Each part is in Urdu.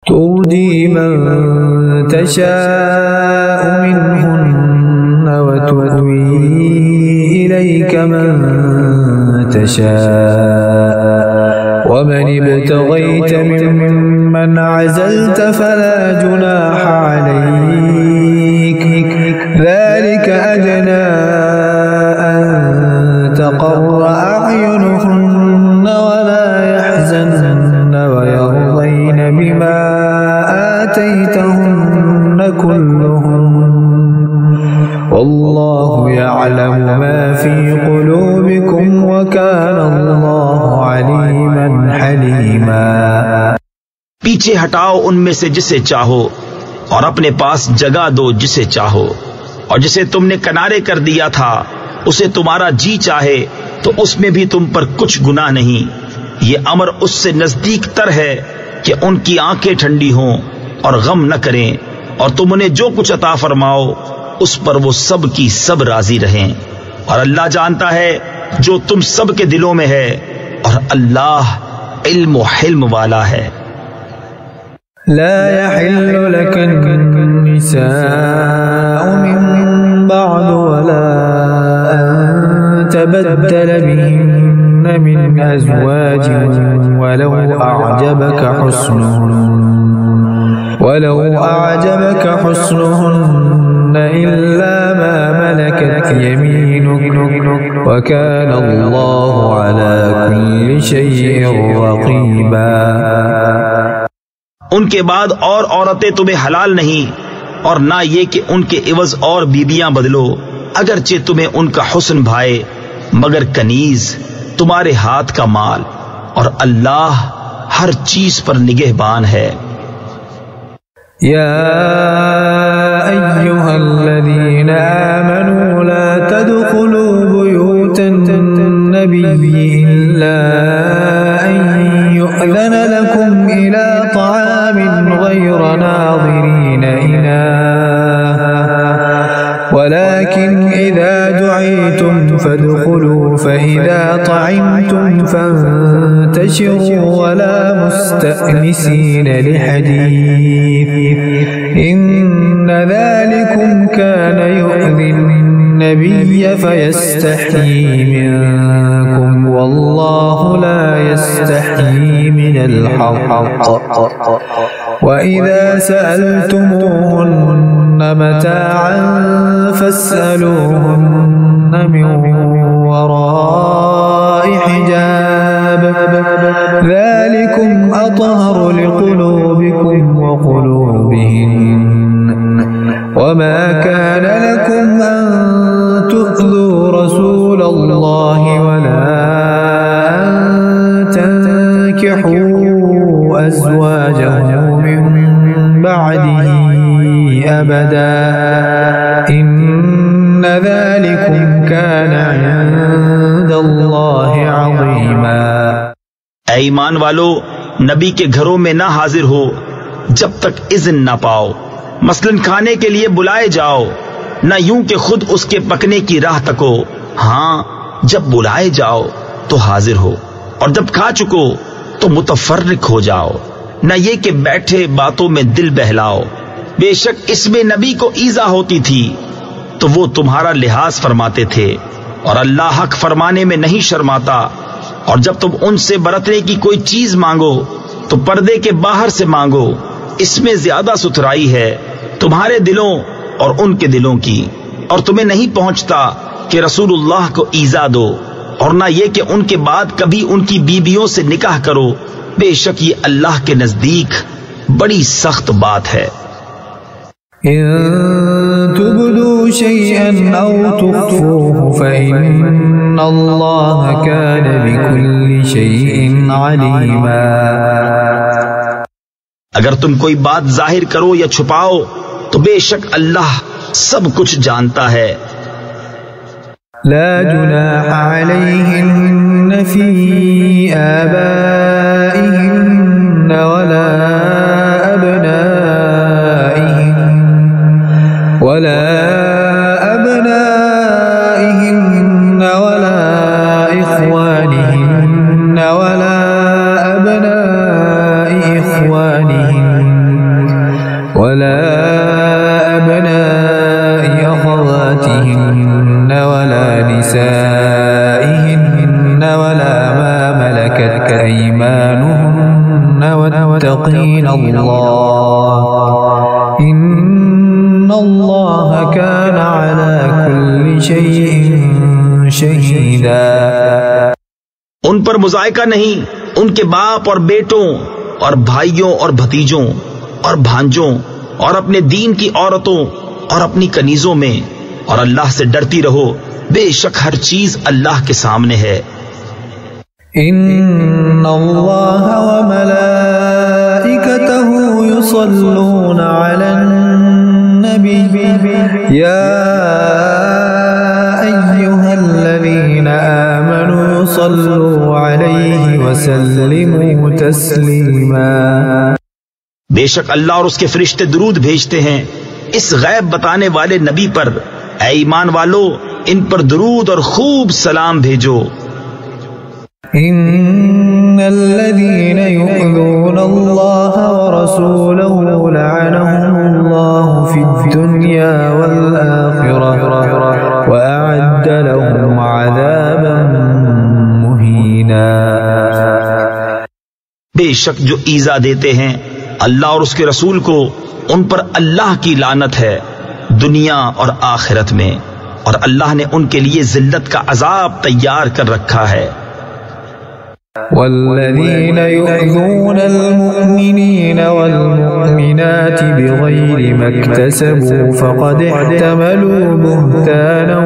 ترجي من تشاء منهن وتؤوي إليك من تشاء ومن ابتغيت ممن عزلت فلا جناح عليك ذلك أدنى أن تقر أعينهن ولا يحزن ويرضين بما آتيتهن كلهم والله يعلم ما في قلوبكم وكان الله عليما حليما۔ پیچھے ہٹاؤ ان میں سے جسے چاہو اور اپنے پاس جگہ دو جسے چاہو، اور جسے تم نے کنارے کر دیا تھا اسے تمہارا جی چاہے تو اس میں بھی تم پر کچھ گناہ نہیں۔ یہ امر اس سے نزدیک تر ہے کہ ان کی آنکھیں ٹھنڈی ہوں اور غم نہ کریں، اور تم انہیں جو کچھ عطا فرماؤ اس پر وہ سب کی سب راضی رہیں، اور اللہ جانتا ہے جو تم سب کے دلوں میں ہے، اور اللہ علم و حلم والا ہے۔ لا يحل لك النساء من بعد ولا أن تبدل بهن من أزواج ولو أعجبك حسنهن إلا ما ملكت يمينك وكان الله على كل شيء رقيبا۔ ان کے بعد اور عورتیں تمہیں حلال نہیں، اور نہ یہ کہ ان کے عوض اور بیبیاں بدلو، اگرچہ تمہیں ان کا حسن بھائے، مگر کنیز تمہارے ہاتھ کا مال، اور اللہ ہر چیز پر نگہبان ہے۔ يا أيها الذين آمنوا لا تدخلوا بيوت النبي إلا أن يؤذن لكم إلى طعام غير ناظرين إناه ولكن إذا دعيتم فادخلوا فإذا طعمتم فانتشروا ولا مستأنسين لحديث إن ذلكم كان يؤذي النبي فيستحيي منكم والله لا يستحيي من الحق وإذا سألتموهن متاعا فاسألوهن من وراء حجاب ذلكم أطهر لقلوبكم وقلوبهن وما كان لكم أن تؤذوا رسول الله ولا أن تنكحوا أزواجه من بعده أبدا إن ذلكم كان عند الله عظيما۔ اے ایمان والو، نبی کے گھروں میں نہ حاضر ہو جب تک اذن نہ پاؤ، مثلاً کھانے کے لیے بلائے جاؤ، نہ یوں کہ خود اس کے پکنے کی راہ تکو، ہاں جب بلائے جاؤ تو حاضر ہو، اور جب کھا چکو تو متفرق ہو جاؤ، نہ یہ کہ بیٹھے باتوں میں دل بہلاؤ، بے شک اس میں نبی کو ایذا ہوتی تھی تو وہ تمہارا لحاظ فرماتے تھے، اور اللہ حق فرمانے میں نہیں شرماتا، اور جب تم ان سے برتنے کی کوئی چیز مانگو تو پردے کے باہر سے مانگو، اس میں زیادہ ستھرائی ہے تمہارے دلوں اور ان کے دلوں کی، اور تمہیں نہیں پہنچتا کہ رسول اللہ کو ایذا دو، اور نہ یہ کہ ان کے بعد کبھی ان کی بیویوں سے نکاح کرو، بے شک یہ اللہ کے نزدیک بڑی سخت بات ہے۔ إن تبدوا شيئا أو تخفوه فإن الله كان بكل شيء عليما۔ اگر تم کوئی بات ظاہر کرو یا چھپاؤ تو بے شک اللہ سب کچھ جانتا ہے۔ لا جناح عليهن في آبائهن ولا أبنائهن ولا إخوانهن ولا أبناء إخوانهن أيمانهن واتقين الله إن الله كان على كل شيء شهيدا. ان پر مذائقہ نہیں ان کے باپ اور بیٹوں اور بھائیوں اور بھتیجوں اور بھانجوں اور اپنے دین کی عورتوں اور اپنی کنیزوں میں، اور اللہ سے ڈرتی رہو، بے شک ہر چیز اللہ کے سامنے ہے. ان اللہ وملائکتہ یصلون علی النبی یا ایہا الذین آمنوا صلوا علیہ وسلموا تسلیما. بے شک اللہ اور اس کے فرشتے درود بھیجتے ہیں اس غیب بتانے والے نبی پر. اے ایمان والو، ان پر درود اور خوب سلام بھیجو. ان الذين يؤذون الله ورسوله لعنهم الله في الدنيا والآخرة وأعد لهم عذابا مهينا. بے شک جو ایذا دیتے ہیں اللہ اور اس کے رسول کو، ان پر اللہ کی لعنت ہے دنیا اور آخرت میں، اور اللہ نے ان کے لیے ذلت کا عذاب تیار کر رکھا ہے. والذين يؤذون المؤمنين والمؤمنات بغير ما اكتسبوا فقد احتملوا بهتانا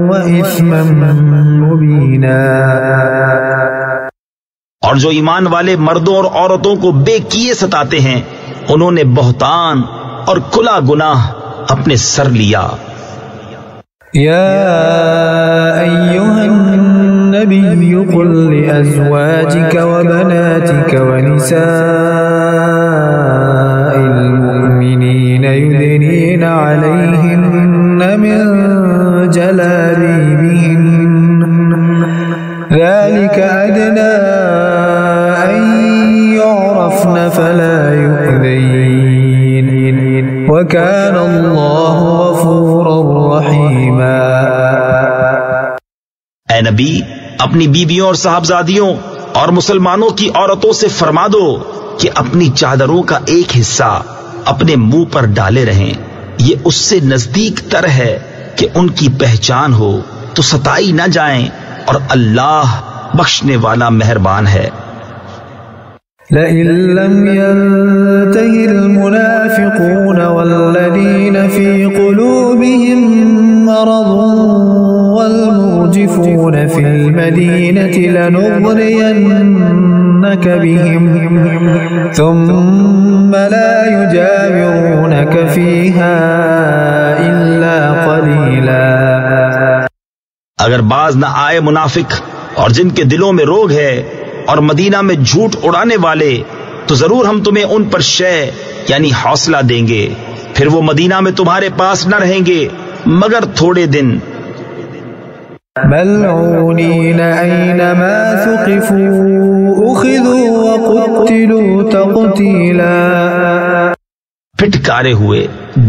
وإثما مبينا. اور جو ایمان والے مردوں اور عورتوں کو بے کیے ستاتے ہیں انہوں نے بہتان اور کھلا گناہ اپنے سر لیا. یا ایھا النبی قل لأزواجك وبناتك ونساء المؤمنين يدنين عليهن من جلابيبهن ذلك أدنى أن يعرفن فلا يؤذين وكان الله غفورا رحيما. اے نبی، اپنی بیویوں اور صاحبزادیوں اور مسلمانوں کی عورتوں سے فرما دو کہ اپنی چادروں کا ایک حصہ اپنے منہ پر ڈالے رہیں، یہ اس سے نزدیک تر ہے کہ ان کی پہچان ہو تو ستائی نہ جائیں، اور اللہ بخشنے والا مہربان ہے. لئن لم ينته المنافقون والذين في قلوبهم مرض والمرجفون في المدينة لنغرينك بهم ثم لا يجاورونك فيها إلا قليلا. اگر باز نہ آئے منافق اور جن کے دلوں میں روگ ہے اور مدینہ میں جھوٹ اڑانے والے، تو ضرور ہم تمہیں ان پر شے یعنی حوصلہ دیں گے، پھر وہ مدینہ میں تمہارے پاس نہ رہیں گے مگر تھوڑے دن. ملعونین اینما ثقفوا اخذوا وقتلوا تقتیلا. پھٹکارے ہوئے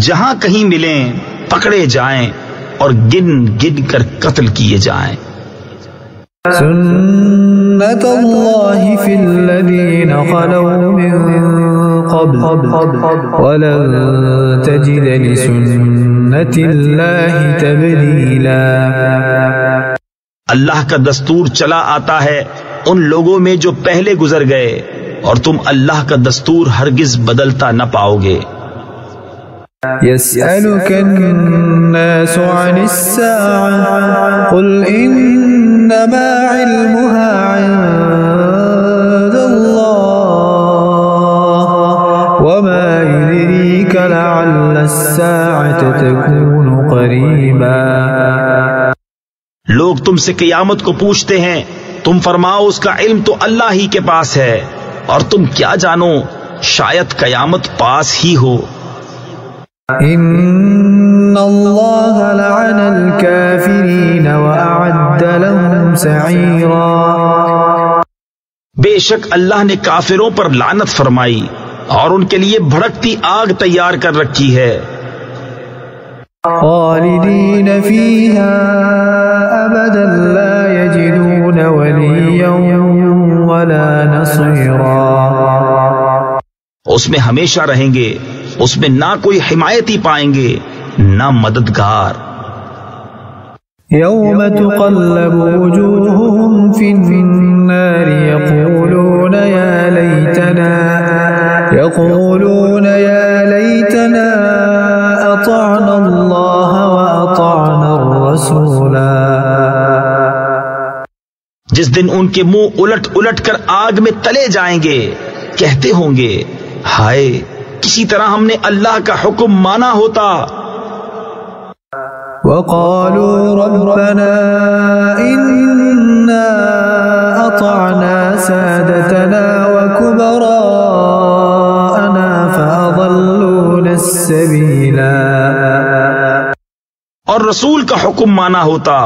جہاں کہیں ملیں پکڑے جائیں اور گن گن کر قتل کیے جائیں. سنت اللہ فی الذین خلوا من قبل ولن تجد لسنت اللہ تبدیلا. اللہ کا دستور چلا آتا ہے ان لوگوں میں جو پہلے گزر گئے، اور تم اللہ کا دستور ہرگز بدلتا نہ پاؤ گے. يسألك الناس عن الساعة قل إنما علمها عند الله وما يدريك لعل الساعة تكون قريبا. لوگ تم سے قیامت کو پوچھتے ہیں، تم فرماؤ اس کا علم تو اللہ ہی کے پاس ہے، اور تم کیا جانو شاید قیامت پاس ہی ہو. ان اللہ لعن الكافرین واعد لهم سعیرا. بے شک اللہ نے کافروں پر لعنت فرمائی اور ان کے لیے بھڑکتی آگ تیار کر رکھی ہے. خالدین فیہا ابدا لا یجدون ولیا ولا نصيرا. اس میں ہمیشہ رہیں گے، اس میں نہ کوئی حمایتی پائیں گے نہ مددگار. يوم تقلب وجوههم في النار يقولون يا ليتنا أطعنا الله وأطعنا الرسولا. جس دن ان کے منہ الٹ الٹ کر آگ میں تلے جائیں گے، کہتے ہوں گے ہائے کسی طرح ہم نے اللہ کا حکم مانا ہوتا. وقالوا ربنا إنا أطعنا سادتنا وكبراءنا فأضلونا السبيلا. اور رسول کا حکم مانا ہوتا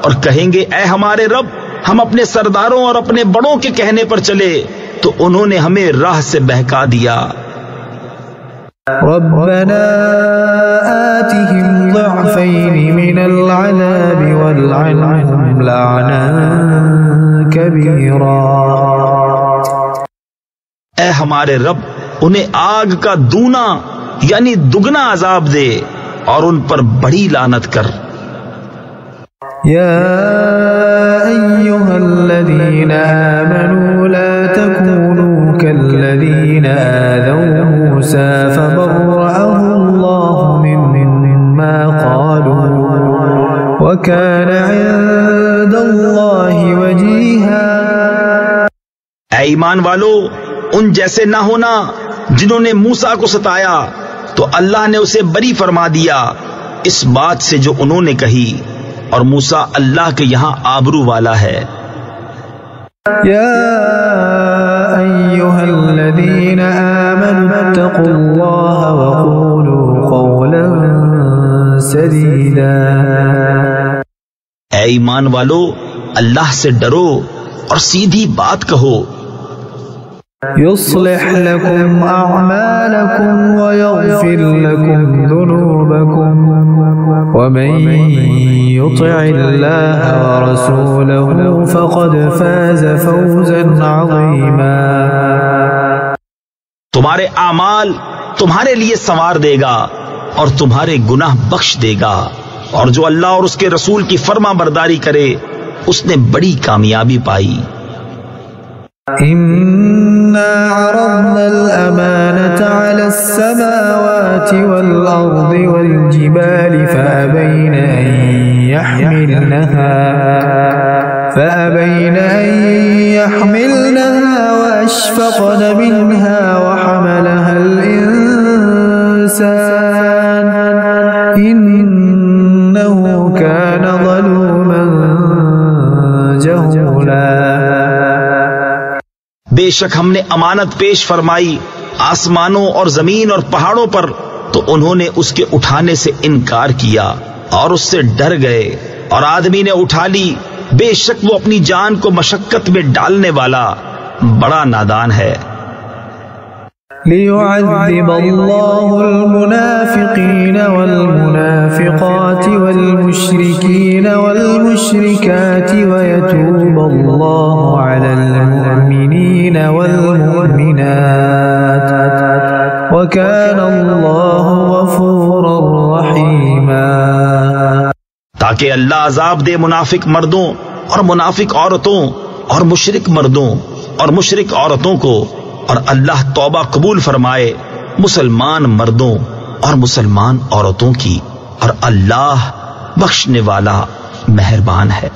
اور کہیں گے اے ہمارے رب ہم اپنے سرداروں اور اپنے بڑوں کے کہنے پر چلے تو انہوں نے ہمیں راہ سے بہکا دیا. ربنا آتهم ضعفين من العذاب والعنهم لعنا كبيرا. اے ہمارے رب انہیں آگ کا دونا یعنی دگنا عذاب دے اور ان پر بڑی لعنت کر. يا أيها الذين آمنوا لا تكونوا كالذين آذوا موسى فبرأه الله مما قالوا وكان عند الله وجيها. اے ایمان والو ان جیسے نہ ہونا جنہوں نے موسیٰ کو ستایا تو اللہ نے اسے بری فرما دیا اس بات سے جو انہوں نے کہی اور موسیٰ اللہ کے یہاں آبرو والا ہے. يا أيها الذين آمنوا اتقوا الله وقولوا قولا سديدا. اے ایمان والو اللہ سے ڈرو اور سیدھی بات کہو. يصلح لكم أعمالكم ويغفر لكم ذنوبكم ومن يطع الله ورسوله فقد فاز فوزا عظيما. تمہارے اعمال تمہارے لیے سنوار دے گا اور تمہارے گناہ بخش دے گا، اور جو اللہ اور اس کے رسول کی فرما برداری کرے اس نے بڑی کامیابی پائی. إنا عرضنا الأمانة على السماوات والأرض والجبال فأبين أن يحملنها وأشفقن منها وحملها الإنسان إنه كان ظلوما جهولا. بے شک ہم نے امانت پیش فرمائی آسمانوں اور زمین اور پہاڑوں پر تو انہوں نے اس کے اٹھانے سے انکار کیا اور اس سے ڈر گئے، اور آدمی نے اٹھا لی، بے شک وہ اپنی جان کو مشقت میں ڈالنے والا بڑا نادان ہے. ليعذب الله المنافقين والمنافقات والمشركين والمشركات ويتوب الله على المؤمنين والمؤمنات وكان الله غفورا رحيما. تاکہ اللہ عذاب دے منافق مردوں اور منافق عورتوں اور مشرک مردوں اور مشرک عورتوں کو، اور اللہ توبہ قبول فرمائے مسلمان مردوں اور مسلمان عورتوں کی، اور اللہ بخشنے والا مہربان ہے.